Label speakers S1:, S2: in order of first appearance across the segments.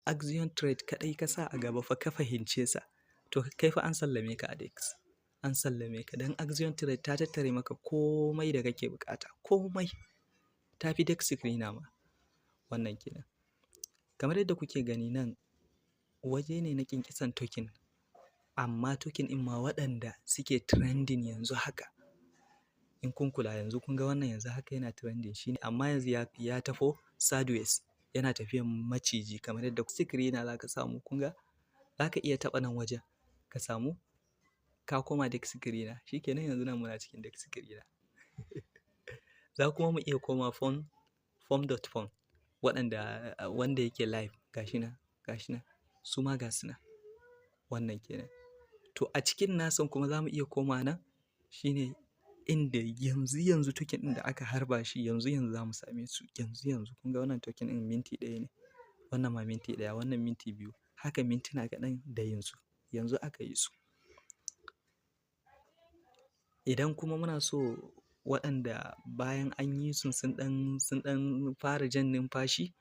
S1: Axiom Trade kaɗai ka sa a gaba fa ka fahimce sa, to kai fa an sallame ka a DEX. An sallame ka don Axiom Trade ta tattare maka komai da kake buƙata, komai. Ta fi DEX Screener ma, wannan kenan. Kamar yadda kuke gani nan, waje ne na ƙinƙisan token, amma token ɗin ma waɗanda suke trending yanzu haka. In kun kula yanzu kun ga wannan yanzu haka yana trending shi ne, amma yanzu ya tafo sideways, yana tafiyan maciji kamar yadda screener za ka samu. Kun ga za ka iya taɓa nan wajen ka samu ka koma DEX Screener, shi kenan yanzu nan muna cikin DEX Screener. Za kuma mu iya koma form.phone wanda yake live, gashi nan su ma ga su nan, wannan kenan. To a cikin nasan kuma za mu iya koma nan, shine inda yanzu token ɗin da aka harba shi yanzu za mu same su yanzu. Kun ga wannan token ɗin minti 1 ne, wannan ma minti 1, wannan minti 2, haka mintuna kaɗan da yanzu aka yi su. Idan kuma muna so waɗanda bayan an yi su sun ɗan fara jan numfashi,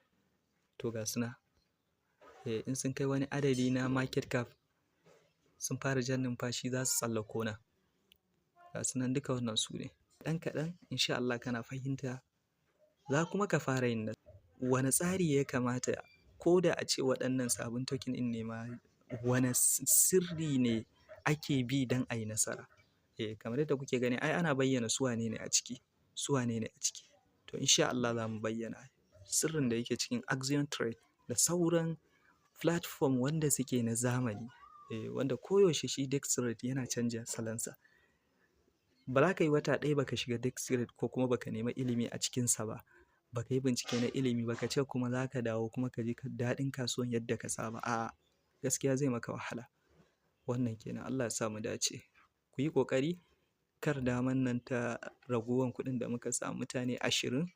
S1: to ga su nan. In sun kai wani adadi na market cap sun fara jan numfashi za su tsallako nan. Ga su nan duka wannan su ne. Ɗan kaɗan insha Allah kana fahimta, za kuma ka fara yin nasara. Wane tsari ya kamata, ko da a ce waɗannan sabon token ɗin ne ma, wane sirri ne ake bi don a yi nasara? Kamar yadda kuke gani ai ana bayyana su wane ne a ciki. To insha Allah za mu bayyana sirrin da yake cikin Axiom Trade da sauran platform wanda suke na zamani, wanda koyaushe shi DEX Trade yana canja salonsa. Ba za ka yi wata ɗaya ba ka shiga DEX Trade ko kuma ba ka nema ilimi a cikinsa ba, ba ka yi bincike na ilimi ba ka ce kuma za ka dawo kuma ka ji daɗin kasuwan yadda ka saba. A'a, gaskiya zai maka wahala. Wannan kenan, Allah ya sa mu dace. Ku yi ƙoƙari kar daman nan ta raguwan kuɗin da muka sa mutane 20